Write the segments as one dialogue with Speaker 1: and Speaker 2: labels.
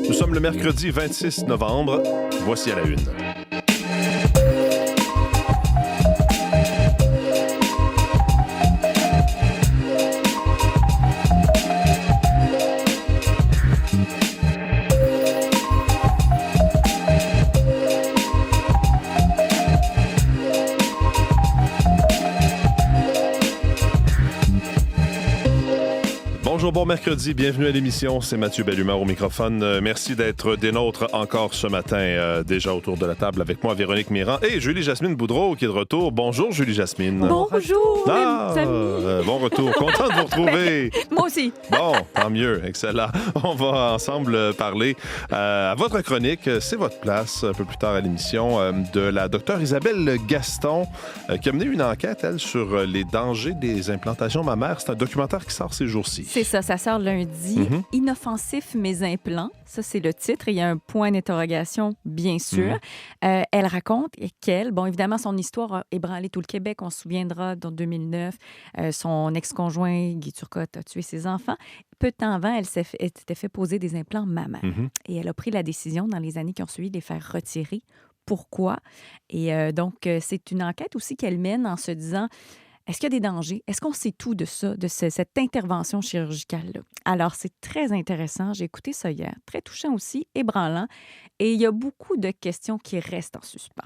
Speaker 1: Nous sommes le mercredi 26 novembre. Voici à la une. Bonjour, bon mercredi, bienvenue à l'émission, c'est Mathieu Bellumeur au microphone. Merci d'être des nôtres encore ce matin, déjà autour de la table avec moi, Véronique Mirand et Julie-Jasmine Boudreau qui est de retour. Bonjour Julie-Jasmine.
Speaker 2: Bonjour,
Speaker 1: bon retour, content de vous retrouver.
Speaker 2: Moi aussi.
Speaker 1: Bon, tant mieux, excellent. On va ensemble parler à votre chronique, c'est votre place, un peu plus tard à l'émission, de la docteure Isabelle Gaston, qui a mené une enquête, elle, sur les dangers des implantations mammaires. C'est un documentaire qui sort ces jours-ci.
Speaker 2: C'est ça sort lundi. Inoffensif, mes implants. Ça, c'est le titre. Il y a un point d'interrogation, bien sûr. Elle raconte qu'elle, bon, évidemment, son histoire a ébranlé tout le Québec. On se souviendra, en 2009, son ex-conjoint, Guy Turcotte, a tué ses enfants. Peu de temps avant, elle s'était fait poser des implants mammaires. Et elle a pris la décision, dans les années qui ont suivi, de les faire retirer. Pourquoi? Et donc, c'est une enquête aussi qu'elle mène en se disant... Est-ce qu'il y a des dangers? Est-ce qu'on sait tout de ça, de cette intervention chirurgicale-là? Alors, c'est très intéressant. J'ai écouté ça hier. Très touchant aussi, ébranlant. Et il y a beaucoup de questions qui restent en suspens.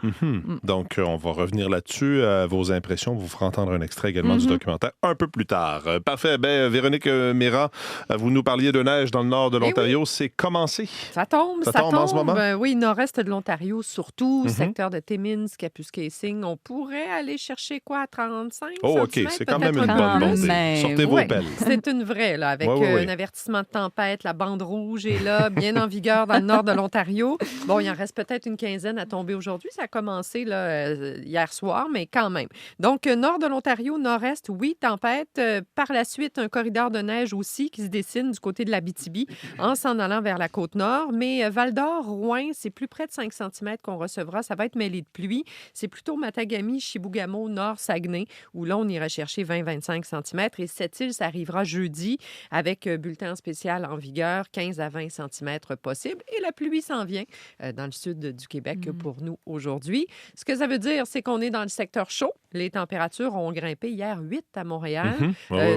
Speaker 1: Donc, on va revenir là-dessus. Vos impressions, vous ferez entendre un extrait également du documentaire un peu plus tard. Parfait. Véronique Mirand, vous nous parliez de neige dans le nord de l'Ontario. Oui. C'est commencé?
Speaker 3: Ça tombe
Speaker 1: en ce moment?
Speaker 3: Oui, nord-est de l'Ontario, surtout, secteur de Timmins, Kapuskasing. On pourrait aller chercher quoi, 35?
Speaker 1: Oh, OK. C'est quand même une bonne montée. Sortez vos pelles.
Speaker 3: C'est une vraie, là, avec un avertissement de tempête. La bande rouge est là, bien en vigueur dans le nord de l'Ontario. Bon, il en reste peut-être une quinzaine à tomber aujourd'hui. Ça a commencé là, hier soir, mais quand même. Donc, nord de l'Ontario, nord-est, oui, tempête. Par la suite, un corridor de neige aussi qui se dessine du côté de l'Abitibi en s'en allant vers la côte nord. Mais Val-d'Or, Rouyn, c'est plus près de 5 cm qu'on recevra. Ça va être mêlé de pluie. C'est plutôt Matagami, Chibougamau, nord Saguenay, où là, on ira chercher 20-25 cm. Et Sept-Îles, ça arrivera jeudi avec bulletin spécial en vigueur, 15 à 20 cm possible. Et la pluie s'en vient dans le sud du Québec pour nous aujourd'hui. Ce que ça veut dire, c'est qu'on est dans le secteur chaud. Les températures ont grimpé hier 8 à Montréal.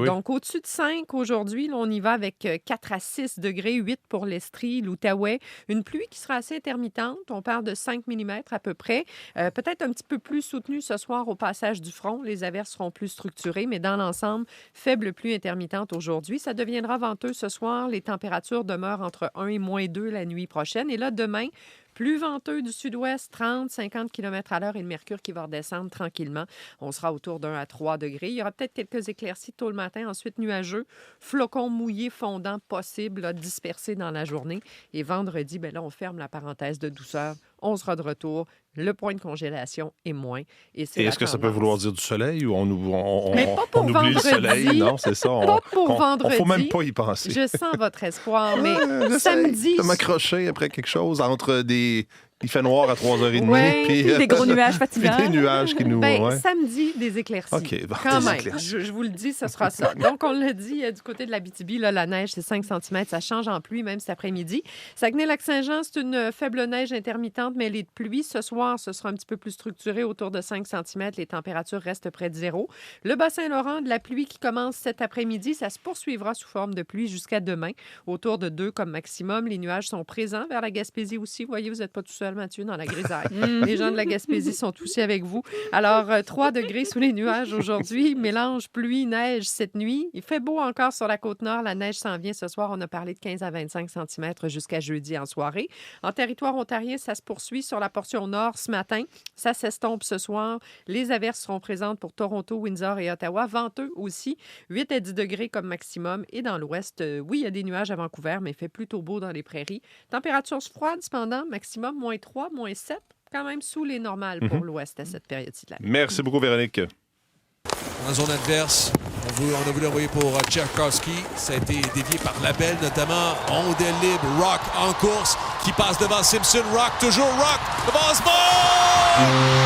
Speaker 3: Donc, au-dessus de 5 aujourd'hui, là, on y va avec 4 à 6 degrés, 8 pour l'Estrie, l'Outaouais. Une pluie qui sera assez intermittente. On parle de 5 mm à peu près. Peut-être un petit peu plus soutenue ce soir au passage du front. Les averses seront plus structurées, mais dans l'ensemble, faible pluie intermittente aujourd'hui. Ça deviendra venteux ce soir. Les températures demeurent entre 1 et moins 2 la nuit prochaine. Et là, demain, plus venteux du sud-ouest, 30-50 km à l'heure et le mercure qui va redescendre tranquillement. On sera autour d'1 à 3 degrés. Il y aura peut-être quelques éclaircies tôt le matin, ensuite nuageux, flocons mouillés, fondants possibles, là, dispersés dans la journée. Et vendredi, là, on ferme la parenthèse de douceur. On sera de retour. Le point de congélation est moins. Et
Speaker 1: est-ce que ça peut vouloir dire du soleil ou on
Speaker 3: Mais pas pour
Speaker 1: oublie
Speaker 3: vendredi.
Speaker 1: le soleil? Non, c'est ça.
Speaker 3: Pas pour vendredi.
Speaker 1: Il ne faut même pas y penser.
Speaker 3: Je sens votre espoir, mais samedi...
Speaker 1: Je m'accrocher après quelque chose entre des... Il fait noir à 3h30.
Speaker 2: Puis des gros nuages fatigants.
Speaker 1: Puis des nuages qui nous...
Speaker 3: Samedi, des éclaircies.
Speaker 1: OK, bon,
Speaker 3: quand
Speaker 1: des
Speaker 3: même.
Speaker 1: éclaircies.
Speaker 3: Je vous le dis, ce sera ça. Donc, on l'a dit, du côté de l'Abitibi, là, la neige, c'est 5 cm. Ça change en pluie, même cet après-midi. Saguenay-Lac-Saint-Jean, c'est une faible neige intermittente, mêlée de pluie. Ce soir, ce sera un petit peu plus structuré, autour de 5 cm. Les températures restent près de zéro. Le Bas-Saint-Laurent, de la pluie qui commence cet après-midi, ça se poursuivra sous forme de pluie jusqu'à demain, autour de 2 comme maximum. Les nuages sont présents vers la Gaspésie aussi. Vous voyez, vous n'êtes pas tout seul, Mathieu, dans la grisaille. Les gens de la Gaspésie sont aussi avec vous. Alors, 3 degrés sous les nuages aujourd'hui. Mélange pluie, neige cette nuit. Il fait beau encore sur la Côte-Nord. La neige s'en vient ce soir. On a parlé de 15 à 25 cm jusqu'à jeudi en soirée. En territoire ontarien, ça se poursuit sur la portion nord ce matin. Ça s'estompe ce soir. Les averses seront présentes pour Toronto, Windsor et Ottawa. Venteux aussi. 8 à 10 degrés comme maximum. Et dans l'ouest, oui, il y a des nuages à Vancouver, mais il fait plutôt beau dans les prairies. Température froide, cependant, maximum moins 3, moins 7. Quand même sous les normales pour l'ouest à cette période-ci de l'année.
Speaker 1: Merci beaucoup, Véronique.
Speaker 4: Dans la zone adverse, on a voulu envoyer pour Tchaikovsky. Ça a été dévié par Labelle, notamment. Rondelle libre, Rock en course, qui passe devant Simpson. Rock, toujours Rock. Le baseball!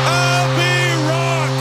Speaker 4: Abby Rock!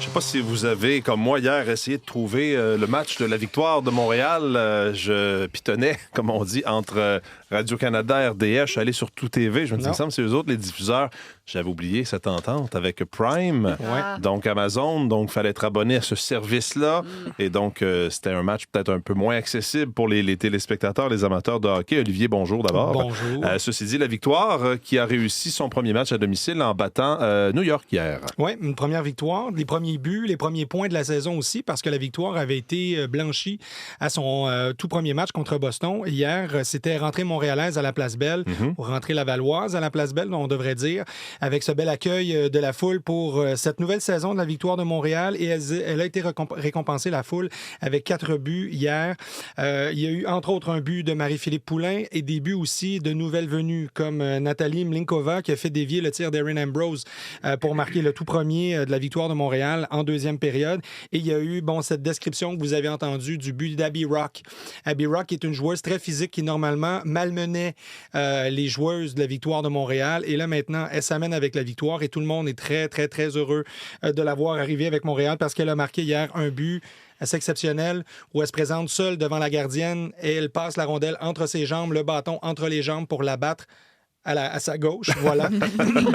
Speaker 1: sais pas si vous avez, comme moi hier, essayé de trouver le match de la victoire de Montréal. Je pitonnais, comme on dit, entre Radio-Canada, RDS. Je suis allé sur Tout TV. Je me disais, c'est eux autres les diffuseurs. J'avais oublié cette entente avec Prime, donc Amazon. Donc, il fallait être abonné à ce service-là. Et donc, c'était un match peut-être un peu moins accessible pour les téléspectateurs, les amateurs de hockey. Olivier, bonjour d'abord.
Speaker 5: Bonjour.
Speaker 1: Ceci dit, la victoire qui a réussi son premier match à domicile en battant New York hier.
Speaker 5: Oui, une première victoire. Les premiers buts, les premiers points de la saison aussi, parce que la victoire avait été blanchie à son tout premier match contre Boston. Hier, c'était rentrée montréalaise à la Place Belle, ou rentrée lavalloise à la Place Belle, on devrait dire, avec ce bel accueil de la foule pour cette nouvelle saison de la victoire de Montréal. Et elle a été récompensée, la foule, avec 4 buts hier. Il y a eu, entre autres, un but de Marie-Philippe Poulin et des buts aussi de nouvelles venues, comme Nathalie Mlinkova, qui a fait dévier le tir d'Erin Ambrose pour marquer le tout premier de la victoire de Montréal en deuxième période. Et il y a eu, cette description que vous avez entendue du but d'Abby Rock. Abby Rock est une joueuse très physique qui, normalement, malmenait les joueuses de la victoire de Montréal. Et là, maintenant, elle s'amène avec la victoire et tout le monde est très, très, très heureux de la voir arriver avec Montréal parce qu'elle a marqué hier un but assez exceptionnel où elle se présente seule devant la gardienne et elle passe la rondelle entre ses jambes, le bâton entre les jambes pour la battre à sa gauche, voilà.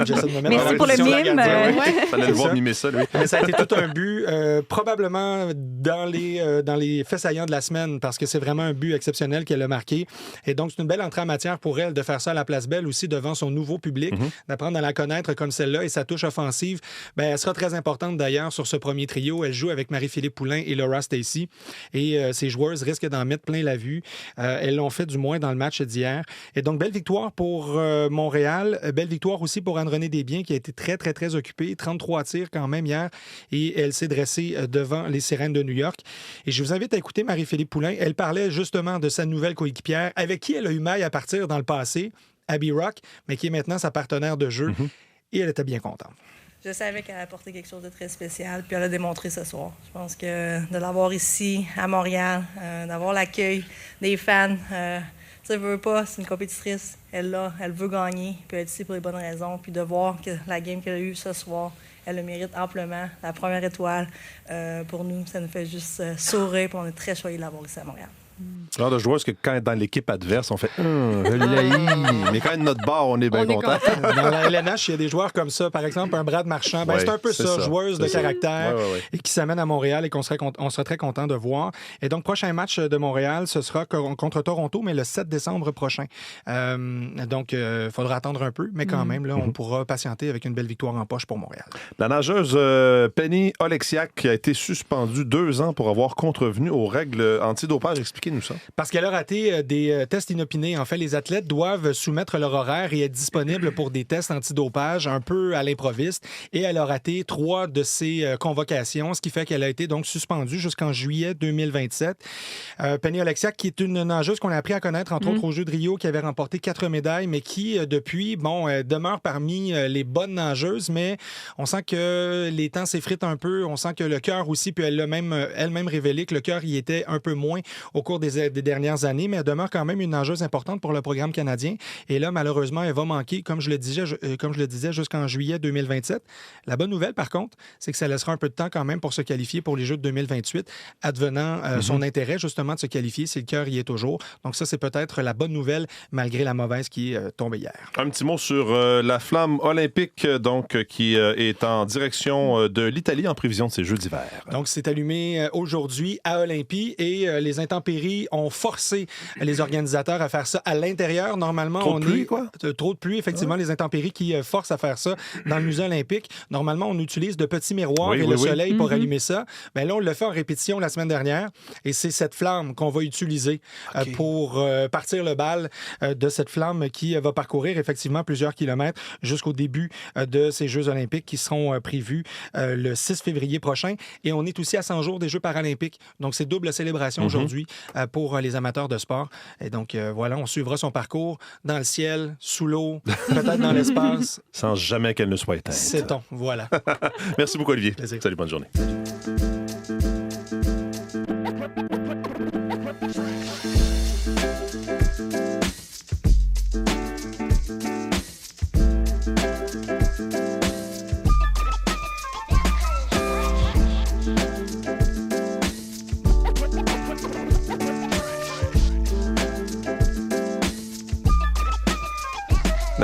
Speaker 5: J'essaie de me mettre
Speaker 2: Merci pour le mime.
Speaker 1: Fallait le voir mimer ça, lui.
Speaker 5: Mais ça a été tout un but, probablement dans les faits saillants de la semaine, parce que c'est vraiment un but exceptionnel qu'elle a marqué. Et donc, c'est une belle entrée en matière pour elle de faire ça à la Place Belle aussi devant son nouveau public, d'apprendre à la connaître comme celle-là. Et sa touche offensive, elle sera très importante d'ailleurs sur ce premier trio. Elle joue avec Marie-Philippe Poulin et Laura Stacey. Et ces joueuses risquent d'en mettre plein la vue. Elles l'ont fait du moins dans le match d'hier. Et donc, belle victoire pour Montréal. Belle victoire aussi pour Anne-Renée Desbiens qui a été très, très, très occupée. 33 tirs quand même hier. Et elle s'est dressée devant les Sirènes de New York. Et je vous invite à écouter Marie-Philippe Poulin. Elle parlait justement de sa nouvelle coéquipière avec qui elle a eu maille à partir dans le passé, Abby Rock, mais qui est maintenant sa partenaire de jeu. Et elle était bien contente.
Speaker 6: Je savais qu'elle apportait quelque chose de très spécial, puis elle a démontré ce soir. Je pense que de l'avoir ici, à Montréal, d'avoir l'accueil des fans, tu veux pas, c'est une compétitrice, elle veut gagner, puis elle est ici pour les bonnes raisons, puis de voir que la game qu'elle a eue ce soir, elle le mérite amplement. La première étoile, pour nous, ça nous fait juste sourire, puis on est très choyés de l'avoir ici à Montréal.
Speaker 1: Le genre de joueuse que quand dans l'équipe adverse, on fait mais quand notre bord, on est bien content.
Speaker 5: Dans la LNH, il y a des joueurs comme ça. Par exemple, un Brad Marchand. C'est un peu ça, joueuse de caractère et qui s'amène à Montréal et on serait très content de voir. Et donc, prochain match de Montréal, ce sera contre Toronto, mais le 7 décembre prochain. Donc, il faudra attendre un peu, mais quand même, là, on pourra patienter avec une belle victoire en poche pour Montréal.
Speaker 1: La nageuse Penny Oleksiak qui a été suspendue 2 ans pour avoir contrevenu aux règles antidopage. Expliquez-nous ça.
Speaker 5: Parce qu'elle a raté des tests inopinés. En fait, les athlètes doivent soumettre leur horaire et être disponibles pour des tests antidopage un peu à l'improviste. Et elle a raté 3 de ces convocations, ce qui fait qu'elle a été donc suspendue jusqu'en juillet 2027. Penny Oleksiak, qui est une nageuse qu'on a appris à connaître, entre autres, aux Jeux de Rio, qui avait remporté 4 médailles, mais qui, depuis, demeure parmi les bonnes nageuses, mais on sent que les temps s'effritent un peu. On sent que le cœur aussi, puis elle l'a elle-même révélé que le cœur y était un peu moins au cours des dernières années, mais elle demeure quand même une nageuse importante pour le programme canadien. Et là, malheureusement, elle va manquer, comme je le disais, jusqu'en juillet 2027. La bonne nouvelle, par contre, c'est que ça laissera un peu de temps quand même pour se qualifier pour les Jeux de 2028, advenant son intérêt, justement, de se qualifier si le cœur y est toujours. Donc ça, c'est peut-être la bonne nouvelle, malgré la mauvaise qui est tombée hier. Un
Speaker 1: petit mot sur la flamme olympique, donc, qui est en direction de l'Italie en prévision de ces Jeux d'hiver.
Speaker 5: Donc, c'est allumé aujourd'hui à Olympie et les intempéries ont forcé les organisateurs à faire ça à l'intérieur. Normalement,
Speaker 1: trop de pluie, quoi?
Speaker 5: Trop de pluie, effectivement, les intempéries qui forcent à faire ça dans le musée olympique. Normalement, on utilise de petits miroirs et le soleil pour allumer ça. Bien là, on l'a fait en répétition la semaine dernière et c'est cette flamme qu'on va utiliser pour partir le bal de cette flamme qui va parcourir effectivement plusieurs kilomètres jusqu'au début de ces Jeux olympiques qui seront prévus le 6 février prochain. Et on est aussi à 100 jours des Jeux paralympiques. Donc, c'est double célébration aujourd'hui pour les amateurs de sport. Et donc, voilà, on suivra son parcours dans le ciel, sous l'eau, peut-être dans l'espace.
Speaker 1: Sans jamais qu'elle ne soit éteinte.
Speaker 5: C'est-on, voilà.
Speaker 1: Merci beaucoup, Olivier.
Speaker 5: Plaisir.
Speaker 1: Salut, bonne journée.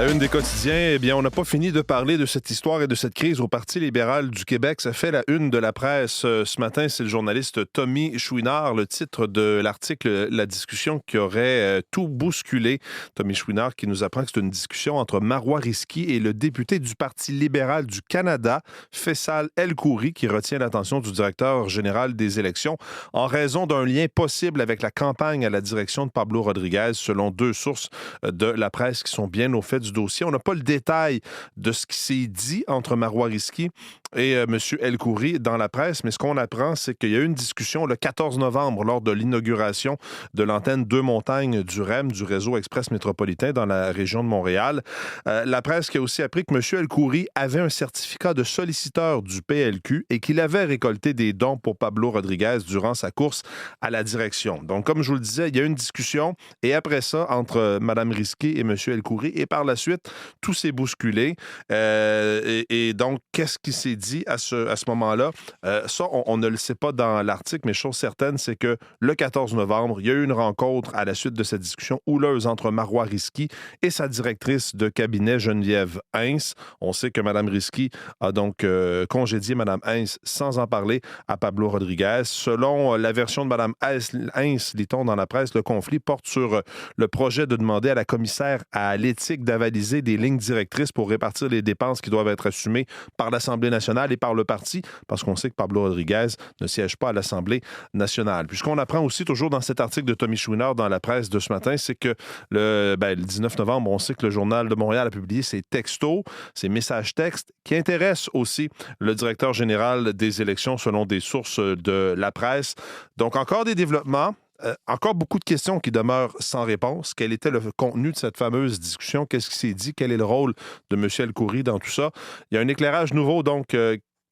Speaker 1: La une des quotidiens, eh bien, on n'a pas fini de parler de cette histoire et de cette crise au Parti libéral du Québec. Ça fait la une de la presse ce matin. C'est le journaliste Tommy Chouinard. Le titre de l'article, la discussion qui aurait tout bousculé. Tommy Chouinard qui nous apprend que c'est une discussion entre Marois Risky et le député du Parti libéral du Canada, Faisal El-Khoury, qui retient l'attention du directeur général des élections en raison d'un lien possible avec la campagne à la direction de Pablo Rodriguez, selon deux sources de la presse qui sont bien au fait du dossier. On n'a pas le détail de ce qui s'est dit entre Marois Risky et M. El-Khoury dans la presse, mais ce qu'on apprend, c'est qu'il y a eu une discussion le 14 novembre lors de l'inauguration de l'antenne Deux Montagnes du REM, du réseau express métropolitain dans la région de Montréal. La presse qui a aussi appris que M. El-Khoury avait un certificat de solliciteur du PLQ et qu'il avait récolté des dons pour Pablo Rodriguez durant sa course à la direction. Donc, comme je vous le disais, il y a eu une discussion et après ça, entre Mme Risky et M. El-Khoury, et par la suite, tout s'est bousculé. Et donc, qu'est-ce qui s'est dit à ce moment-là? Ça, on ne le sait pas dans l'article, mais chose certaine, c'est que le 14 novembre, il y a eu une rencontre à la suite de cette discussion houleuse entre Marois Risky et sa directrice de cabinet, Geneviève Hintz. On sait que Mme Risky a donc congédié Mme Hintz sans en parler à Pablo Rodriguez. Selon la version de Mme Hintz, lit-on dans la presse, le conflit porte sur le projet de demander à la commissaire à l'éthique d'avaliser des lignes directrices pour répartir les dépenses qui doivent être assumées par l'Assemblée nationale et par le parti, parce qu'on sait que Pablo Rodriguez ne siège pas à l'Assemblée nationale. Puis ce qu'on apprend aussi toujours dans cet article de Tommy Chouinard dans la presse de ce matin, c'est que le 19 novembre, on sait que le Journal de Montréal a publié ses textos, ses messages textes, qui intéressent aussi le directeur général des élections selon des sources de la presse. Donc encore des développements. Encore beaucoup de questions qui demeurent sans réponse. Quel était le contenu de cette fameuse discussion? Qu'est-ce qui s'est dit? Quel est le rôle de M. El-Khoury dans tout ça? Il y a un éclairage nouveau, donc,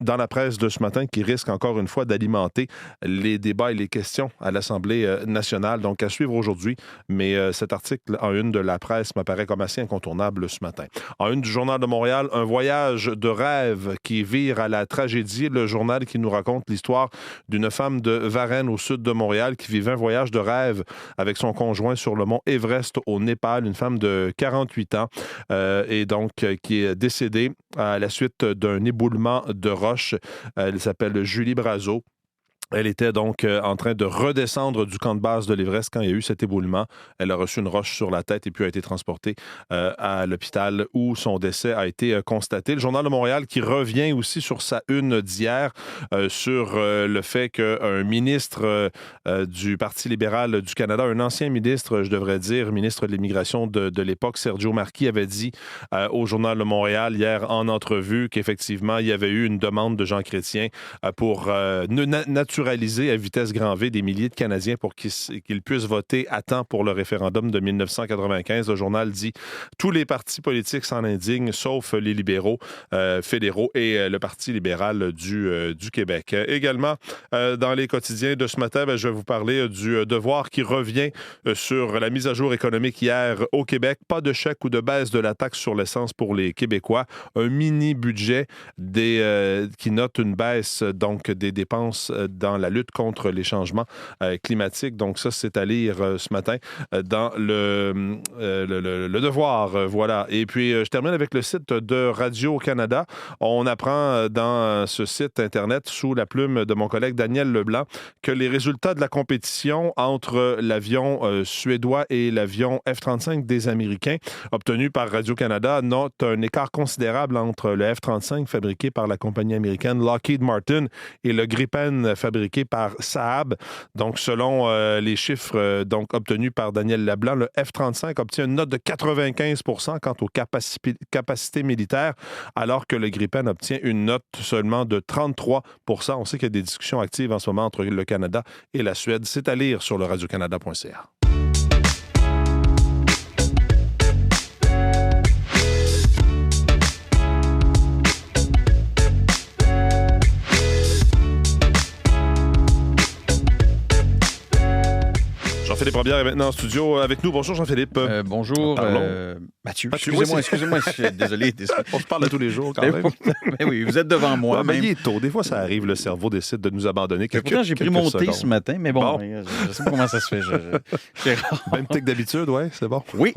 Speaker 1: dans la presse de ce matin qui risque encore une fois d'alimenter les débats et les questions à l'Assemblée nationale. Donc, à suivre aujourd'hui. Mais cet article en une de la presse m'apparaît comme assez incontournable ce matin. En une du Journal de Montréal, un voyage de rêve qui vire à la tragédie. Le journal qui nous raconte l'histoire d'une femme de Varennes au sud de Montréal qui vivait un voyage de rêve avec son conjoint sur le mont Everest au Népal. Une femme de 48 ans et donc qui est décédée à la suite d'un éboulement de roche. Elle s'appelle Julie Brazeau. Elle était donc en train de redescendre du camp de base de l'Everest quand il y a eu cet éboulement. Elle a reçu une roche sur la tête et puis a été transportée à l'hôpital où son décès a été constaté. Le Journal de Montréal qui revient aussi sur sa une d'hier sur le fait qu'un ministre du Parti libéral du Canada, un ancien ministre, je devrais dire, ministre de l'Immigration de l'époque, Sergio Marquis, avait dit au Journal de Montréal hier en entrevue qu'effectivement, il y avait eu une demande de Jean Chrétien pour naturaliser à vitesse grand V des milliers de Canadiens pour qu'ils puissent voter à temps pour le référendum de 1995. Le journal dit « Tous les partis politiques s'en indignent, sauf les libéraux fédéraux et le Parti libéral du Québec. » Également, dans les quotidiens de ce matin, je vais vous parler du Devoir qui revient sur la mise à jour économique hier au Québec. Pas de chèque ou de baisse de la taxe sur l'essence pour les Québécois. Un mini-budget qui note une baisse donc des dépenses dans la lutte contre les changements climatiques. Donc ça, c'est à lire ce matin dans le Devoir. Voilà. Et puis, je termine avec le site de Radio-Canada. On apprend dans ce site Internet, sous la plume de mon collègue Daniel Leblanc, que les résultats de la compétition entre l'avion suédois et l'avion F-35 des Américains, obtenus par Radio-Canada, notent un écart considérable entre le F-35 fabriqué par la compagnie américaine Lockheed Martin et le Gripen fabriqué par Saab. Donc, selon les chiffres obtenus par Daniel Leblanc, le F-35 obtient une note de 95 % quant aux capacités militaires, alors que le Gripen obtient une note seulement de 33 %. On sait qu'il y a des discussions actives en ce moment entre le Canada et la Suède. C'est à lire sur le radiocanada.ca. Jean-Philippe Robillard est maintenant en studio avec nous. Bonjour Jean-Philippe.
Speaker 7: Bonjour Mathieu. Excusez-moi, je suis désolé.
Speaker 1: On se parle à tous les jours quand même.
Speaker 7: Mais oui, vous êtes devant moi.
Speaker 1: Mais il est tôt. Des fois, ça arrive, le cerveau décide de nous abandonner.
Speaker 7: Pourtant, j'ai pris mon thé ce matin, mais bon. Je sais pas comment ça se fait.
Speaker 1: Même thé que d'habitude, oui, c'est bon.
Speaker 7: Oui.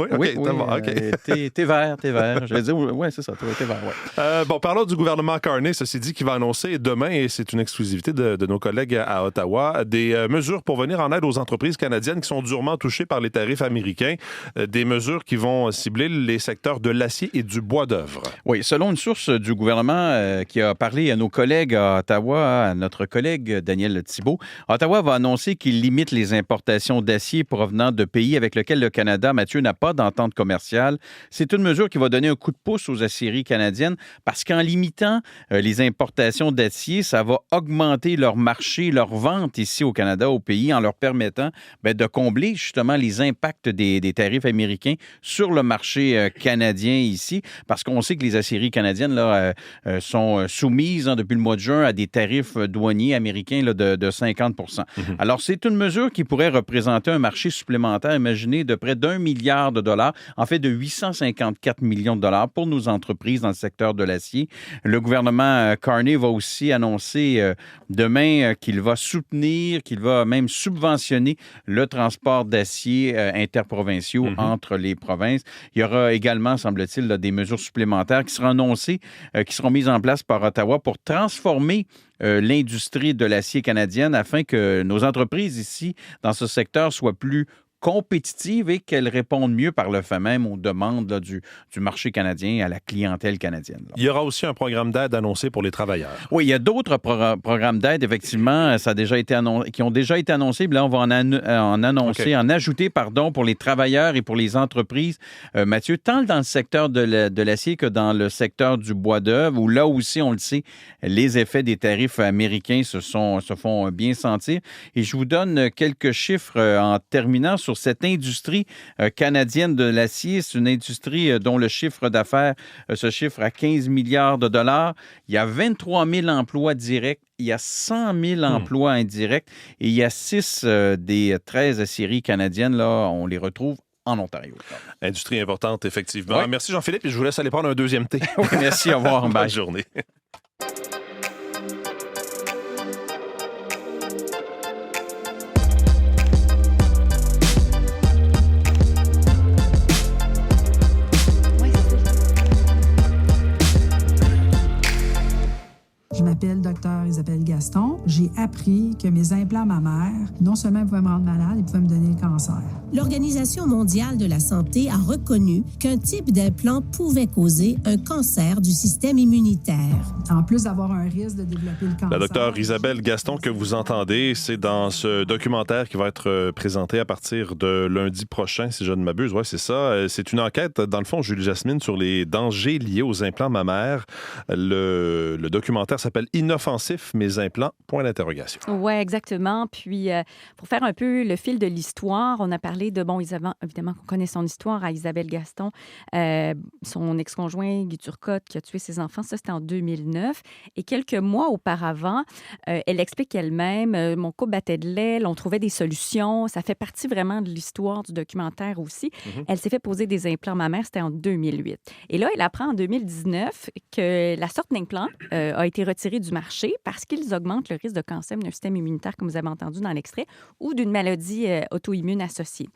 Speaker 7: Thé vert. Je vais dire, oui, c'est ça, thé vert, oui.
Speaker 1: Bon, parlons du gouvernement Carney, ceci dit, qui va annoncer demain, et c'est une exclusivité de nos collègues à Ottawa, des mesures pour venir en aide aux entreprises canadiennes qui sont durement touchées par les tarifs américains. Des mesures qui vont cibler les secteurs de l'acier et du bois d'œuvre.
Speaker 7: Oui, selon une source du gouvernement qui a parlé à nos collègues à Ottawa, à notre collègue Daniel Thibault, Ottawa va annoncer qu'il limite les importations d'acier provenant de pays avec lesquels le Canada, Mathieu, n'a pas d'entente commerciale. C'est une mesure qui va donner un coup de pouce aux aciéries canadiennes parce qu'en limitant les importations d'acier, ça va augmenter leur marché, leur vente ici au Canada, au pays, en leur permettant de combler justement les impacts des tarifs américains sur le marché canadien ici, parce qu'on sait que les aciéries canadiennes là, sont soumises depuis le mois de juin à des tarifs douaniers américains là, de 50 %. Alors, c'est une mesure qui pourrait représenter un marché supplémentaire, imaginez, de près d'1 milliard de dollars, en fait de 854 millions de dollars pour nos entreprises dans le secteur de l'acier. Le gouvernement Carney va aussi annoncer demain qu'il va soutenir, qu'il va même subventionner le transport d'acier interprovinciaux entre les provinces. Il y aura également, semble-t-il, là, des mesures supplémentaires qui seront annoncées, qui seront mises en place par Ottawa pour transformer l'industrie de l'acier canadienne afin que nos entreprises ici, dans ce secteur, soient plus compétitives et qu'elles répondent mieux par le fait même aux demandes là, du marché canadien, à la clientèle canadienne. Là.
Speaker 1: Il y aura aussi un programme d'aide annoncé pour les travailleurs.
Speaker 7: Oui, il y a d'autres programmes d'aide, effectivement, qui ont déjà été annoncés. Là, on va en ajouter pour les travailleurs et pour les entreprises. Mathieu, tant dans le secteur de l'acier que dans le secteur du bois d'œuvre, où là aussi, on le sait, les effets des tarifs américains se font bien sentir. Et je vous donne quelques chiffres en terminant sur cette industrie canadienne de l'acier. C'est une industrie dont le chiffre d'affaires se chiffre à 15 milliards de dollars. Il y a 23 000 emplois directs. Il y a 100 000 emplois indirects. Et il y a 6 des 13 aciéries canadiennes, là, on les retrouve en Ontario.
Speaker 1: Industrie importante, effectivement.
Speaker 7: Oui.
Speaker 1: Merci Jean-Philippe et je vous laisse aller prendre un deuxième thé.
Speaker 7: Oui, merci, au revoir.
Speaker 1: Bonne journée.
Speaker 8: Je m'appelle Dr Isabelle Gaston. J'ai appris que mes implants mammaires, non seulement pouvaient me rendre malade, ils pouvaient me donner le cancer.
Speaker 9: L'Organisation mondiale de la santé a reconnu qu'un type d'implant pouvait causer un cancer du système immunitaire.
Speaker 8: En plus d'avoir un risque de développer le cancer.
Speaker 1: La docteure Isabelle Gaston que vous entendez, c'est dans ce documentaire qui va être présenté à partir de lundi prochain, si je ne m'abuse. Oui, c'est ça. C'est une enquête, dans le fond, Julie Jasmine, sur les dangers liés aux implants mammaires. Le documentaire s'appelle « Inoffensif, mes implants », point d'interrogation.
Speaker 2: Oui, exactement. Puis, pour faire un peu le fil de l'histoire, on a parlé de, évidemment qu'on connaît son histoire à Isabelle Gaston, son ex-conjoint Guy Turcotte qui a tué ses enfants. Ça, c'était en 2009. Et quelques mois auparavant, elle explique elle-même, mon couple battait de l'aile, on trouvait des solutions. Ça fait partie vraiment de l'histoire du documentaire aussi. Elle s'est fait poser des implants mammaires, c'était en 2008. Et là, elle apprend en 2019 que la sorte d'implant a été retirée du marché parce qu'ils augmentent le risque de cancer d'un système immunitaire, comme vous avez entendu dans l'extrait, ou d'une maladie auto-immune associée.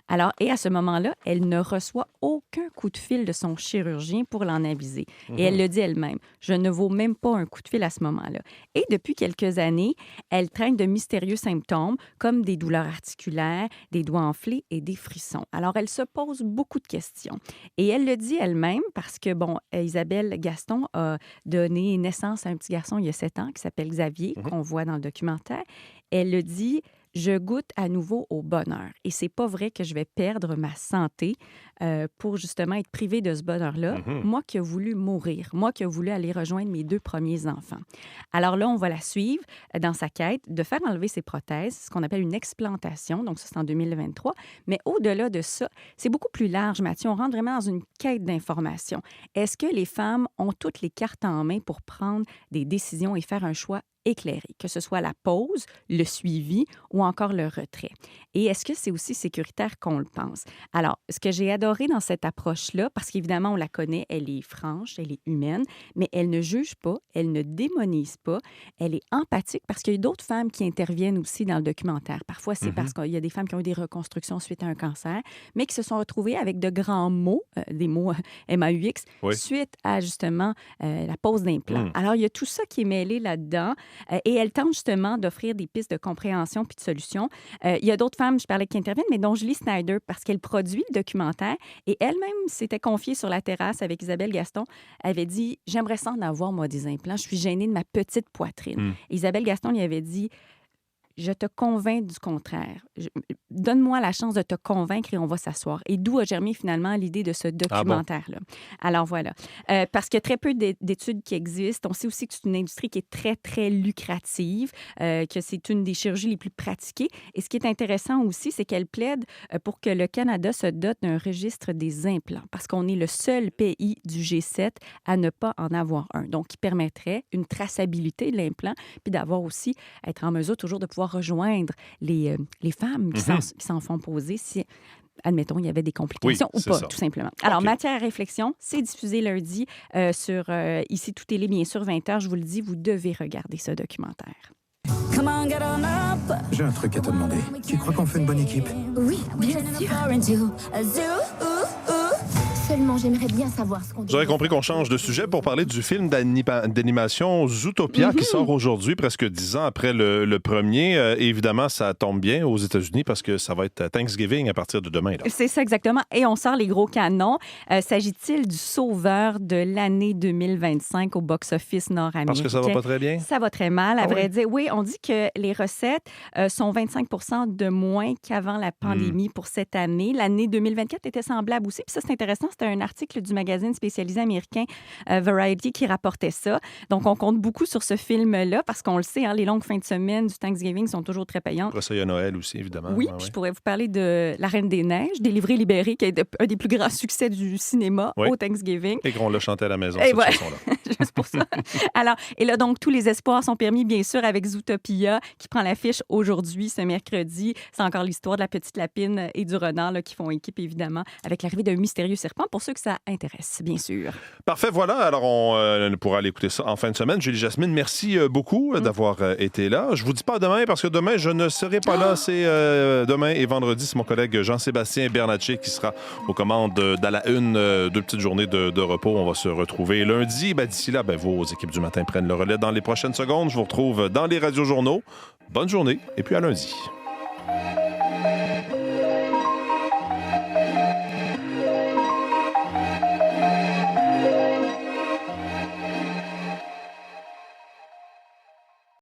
Speaker 2: Alors, et à ce moment-là, elle ne reçoit aucun coup de fil de son chirurgien pour l'en aviser. Et elle le dit elle-même, je ne vaux même pas un coup de fil à ce moment-là. Et depuis quelques années, elle traîne de mystérieux symptômes comme des douleurs articulaires, des doigts enflés et des frissons. Alors, elle se pose beaucoup de questions. Et elle le dit elle-même parce que, Isabelle Gaston a donné naissance à un petit garçon il y a 7 ans qui s'appelle Xavier, qu'on voit dans le documentaire. Elle le dit, je goûte à nouveau au bonheur. Et c'est pas vrai que je vais perdre ma santé pour justement être privée de ce bonheur-là. Moi qui ai voulu mourir, moi qui ai voulu aller rejoindre mes 2 premiers enfants. Alors là, on va la suivre dans sa quête de faire enlever ses prothèses, ce qu'on appelle une explantation. Donc ça, c'est en 2023. Mais au-delà de ça, c'est beaucoup plus large, Mathieu. On rentre vraiment dans une quête d'information. Est-ce que les femmes ont toutes les cartes en main pour prendre des décisions et faire un choix éclairé, que ce soit la pause, le suivi ou encore le retrait. Et est-ce que c'est aussi sécuritaire qu'on le pense? Alors, ce que j'ai adoré dans cette approche-là, parce qu'évidemment, on la connaît, elle est franche, elle est humaine, mais elle ne juge pas, elle ne démonise pas, elle est empathique parce qu'il y a d'autres femmes qui interviennent aussi dans le documentaire. Parfois, c'est parce qu'il y a des femmes qui ont eu des reconstructions suite à un cancer, mais qui se sont retrouvées avec de grands mots, des mots MAUX, suite à justement la pose d'implants. Alors, il y a tout ça qui est mêlé là-dedans. Et elle tente justement d'offrir des pistes de compréhension puis de solutions. Il y a d'autres femmes, je parlais, qui interviennent, mais dont Julie Snyder, parce qu'elle produit le documentaire et elle-même s'était confiée sur la terrasse avec Isabelle Gaston. Elle avait dit « J'aimerais ça en avoir, moi, des implants. Je suis gênée de ma petite poitrine. » Isabelle Gaston lui avait dit « Je te convainc du contraire. Donne-moi la chance de te convaincre et on va s'asseoir. » Et d'où a germé finalement l'idée de ce documentaire-là. Alors voilà. Parce qu'il y a très peu d'études qui existent. On sait aussi que c'est une industrie qui est très, très lucrative, que c'est une des chirurgies les plus pratiquées. Et ce qui est intéressant aussi, c'est qu'elle plaide pour que le Canada se dote d'un registre des implants, parce qu'on est le seul pays du G7 à ne pas en avoir un. Donc, qui permettrait une traçabilité de l'implant, puis d'avoir aussi, être en mesure toujours de pouvoir rejoindre les femmes qui s'en font poser si, admettons, il y avait des complications ou pas, tout simplement. Alors, matière à réflexion, c'est diffusé lundi sur Ici Tout Télé, bien sûr, 20h. Je vous le dis, vous devez regarder ce documentaire.
Speaker 10: J'ai un truc à te demander. Tu crois qu'on fait une bonne équipe?
Speaker 11: Oui, bien sûr. Seulement, j'aimerais bien savoir ce qu'on dit.
Speaker 1: Vous aurez compris qu'on change de sujet pour parler du film d'animation Zootopia qui sort aujourd'hui, presque 10 ans après le premier. Évidemment, ça tombe bien aux États-Unis parce que ça va être Thanksgiving à partir de demain. Là.
Speaker 2: C'est ça, exactement. Et on sort les gros canons. S'agit-il du sauveur de l'année 2025 au box-office nord-américain?
Speaker 1: Parce que ça va pas très bien?
Speaker 2: Ça va très mal, à vrai dire. Oui, on dit que les recettes sont 25 % de moins qu'avant la pandémie pour cette année. L'année 2024 était semblable aussi. Puis ça, c'est intéressant. C'était un article du magazine spécialisé américain Variety qui rapportait ça. Donc, on compte beaucoup sur ce film-là parce qu'on le sait, hein, les longues fins de semaine du Thanksgiving sont toujours très payantes.
Speaker 1: Après ça, il y a Noël aussi, évidemment.
Speaker 2: Oui, puis je pourrais vous parler de La Reine des Neiges, Délivré, libéré, qui est un des plus grands succès du cinéma au Thanksgiving.
Speaker 1: Et qu'on l'a chanté à la maison, cette chanson-là.
Speaker 2: Juste pour ça. Alors, et là, donc, tous les espoirs sont permis, bien sûr, avec Zootopia, qui prend l'affiche aujourd'hui, ce mercredi. C'est encore l'histoire de la petite lapine et du renard là, qui font équipe, évidemment, avec l'arrivée d'un mystérieux serpent, pour ceux que ça intéresse, bien sûr.
Speaker 1: Parfait, voilà. Alors, on pourra aller écouter ça en fin de semaine. Julie Jasmine, merci beaucoup d'avoir été là. Je vous dis pas demain, parce que demain, je ne serai pas là. C'est demain et vendredi, c'est mon collègue Jean-Sébastien Bernatchez qui sera aux commandes d'À la Une, 2 petites journées de repos. On va se retrouver lundi. D'ici là, vos équipes du matin prennent le relais dans les prochaines secondes. Je vous retrouve dans les radiojournaux. Bonne journée et puis à lundi.